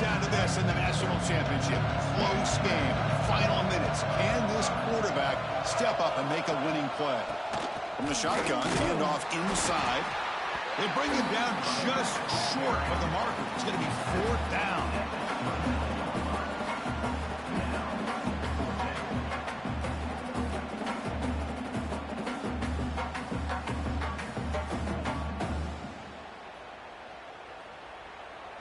A: Down to this in the national championship. Close game. Final minutes. Can this quarterback step up and make a winning play? From the shotgun, handoff inside. They bring him down just short of the marker. It's going to be 4th down.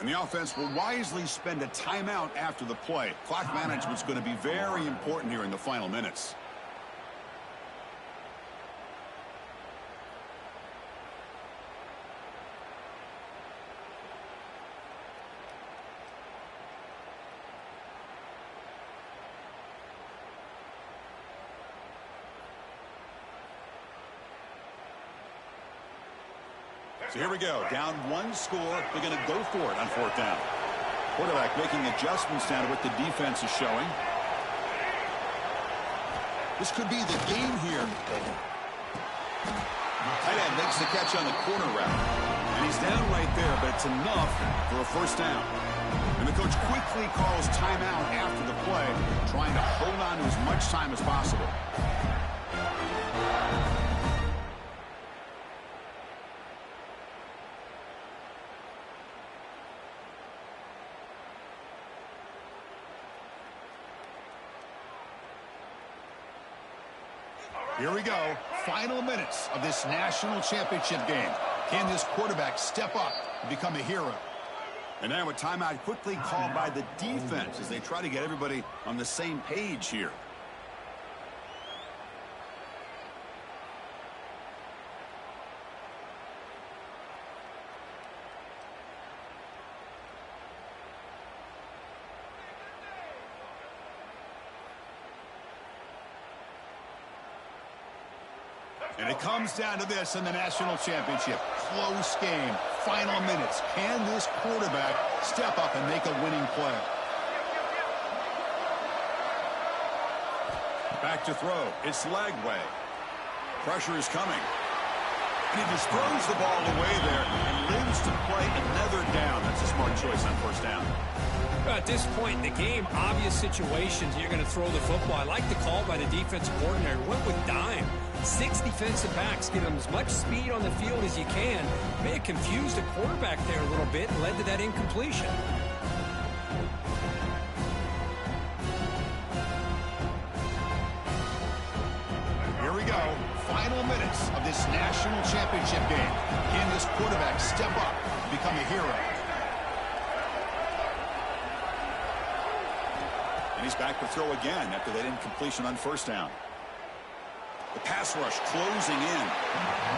A: And the offense will wisely spend a timeout after the play. Clock management's going to be very important here in the final minutes. So here we go. Down 1 score. They're going to go for it on 4th down. Quarterback making adjustments down to what the defense is showing. This could be the game here. Tight end makes the catch on the corner route. And he's down right there, but it's enough for a 1st down. And the coach quickly calls timeout after the play, trying to hold on to as much time as possible. Here we go. Final minutes of this national championship game. Can this quarterback step up and become a hero? And now a timeout quickly called by the defense as they try to get everybody on the same page here. And it comes down to this in the national championship. Close game. Final minutes. Can this quarterback step up and make a winning play? Back to throw. It's Lagway. Pressure is coming. And he just throws the ball away there and lives to play another down. That's a smart choice on 1st down.
B: At this point in the game, obvious situations, you're going to throw the football. I like the call by the defensive coordinator. Went with dime. 6 defensive backs, give them as much speed on the field as you can. May have confused the quarterback there a little bit and led to that incompletion.
A: Here we final minutes of this national championship game. Can this quarterback step up and become a hero? And he's back to throw again after that incompletion on first down. The pass rush closing in.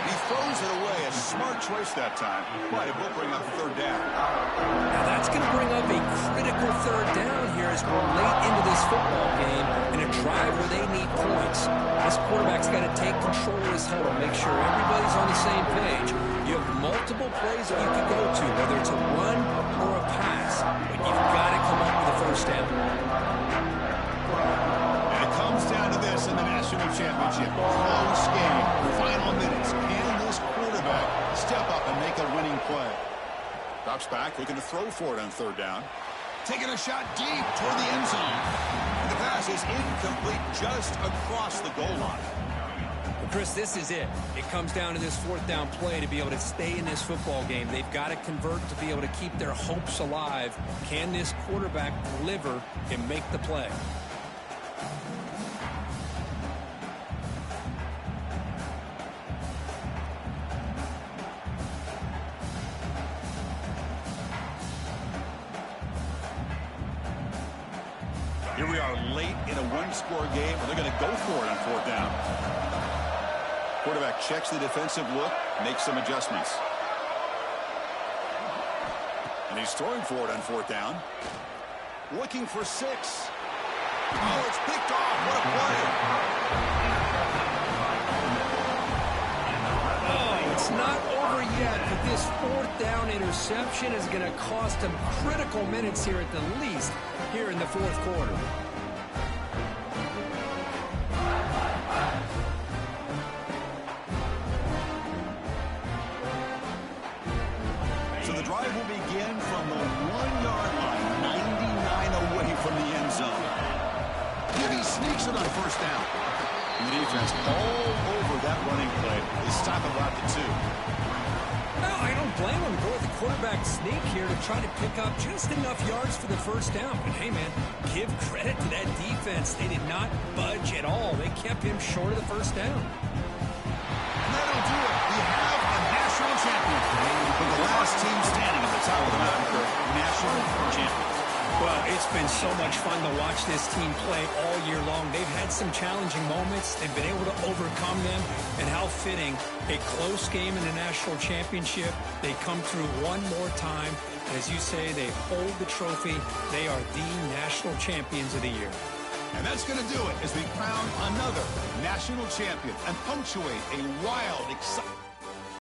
A: He throws it away. A smart choice that time. But it will bring up third down.
B: Now that's going to bring up a critical third down here as we're late into this football game in a drive where they need points. This quarterback's got to take control of his huddle, make sure everybody's on the same page. You have multiple plays that you can go to, whether it's a run or a pass, but you've got to come up with a first down.
A: Down to this in the national championship. Close game. Final minutes. Can this quarterback step up and make a winning play? Drops back, looking to throw for it on third down. Taking a shot deep toward the end zone. And the pass is incomplete just across the goal line.
B: Well, Chris, this is it. It comes down to this fourth down play to be able to stay in this football game. They've got to convert to be able to keep their hopes alive. Can this quarterback deliver and make the play?
A: Here we are late in a one-score game, and they're going to go for it on fourth down. Quarterback checks the defensive look, makes some adjustments. And he's throwing for it on fourth down. Looking for 6. Oh, it's picked off. What a play.
B: Oh, it's not over yet, but this fourth down interception is going to cost them critical minutes here at the least here in the fourth quarter.
A: So the drive will begin from the 1-yard line, 99 away from the end zone. He sneaks it on first down. And the defense all over that running play. They stop about the 2.
B: Well, I don't blame him. Go with the quarterback sneak here to try to pick up just enough yards for the first down. But hey, man, give credit to that defense. They did not budge at all. They kept him short of the first down.
A: And that'll do it. We have a national champion. But the last team standing at the top of the mountain for national champions.
B: Well, it's been so much fun to watch this team play all year long. They've had some challenging moments. They've been able to overcome them. And how fitting, a close game in the national championship. They come through one more time. As you say, they hold the trophy. They are the national champions of the year.
A: And that's going to do it as we crown another national champion and punctuate a wild, exciting...